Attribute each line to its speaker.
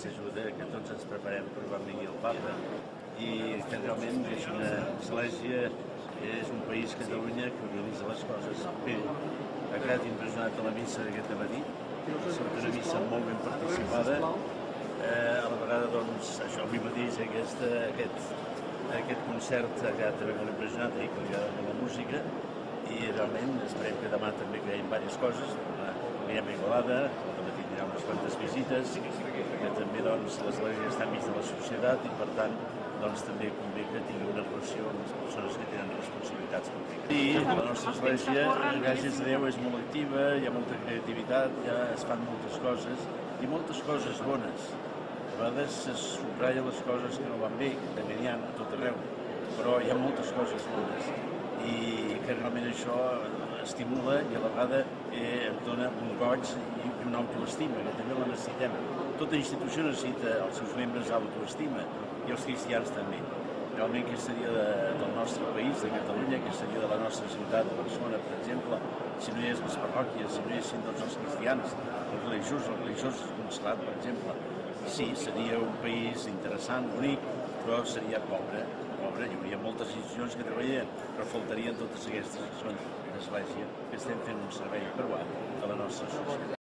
Speaker 1: ens ajuda que tots ens preparem per quan vingui el papa i que realment és una església, és un país, Catalunya, que organitza les coses bé. Ha quedat impressionat a la missa d'aquest matí, ha sigut una missa molt ben participada, a la vegada, doncs, això, a mi mateix aquest concert ha quedat també molt impressionat, i que li agrada molt la música, i realment esperem que demà també creiem diverses coses. Anirem a Igualada, al matí hi ha unes quantes visites, que també doncs, l'església està enmig de la societat i per tant doncs, també convé que tingui una relació amb les persones que tenen responsabilitats públiques. I la nostra església, gràcies a Déu, és molt activa, hi ha molta creativitat, ja es fan moltes coses i moltes coses bones. A vegades es subratlla les coses que no van bé, que també n'hi ha a tot arreu, però hi ha moltes coses bones i que realment això estimula i a la vegada em dona un goig i una autoestima, que també la necessitem. Tota institució necessita als seus membres autoestima i els cristians també. Realment aquest seria del nostre país, de Catalunya, aquest seria de la nostra ciutat de Barcelona, per exemple, si no hi hagués les parròquies, si no hi haguessin tots els cristians, els religiosos consolat, per exemple. Sí, seria un país interessant, bonic, però seria pobre. Hi hauria moltes institucions que treballarien, però faltarien totes aquestes que són d'església, que estem fent un servei peruà de la nostra societat.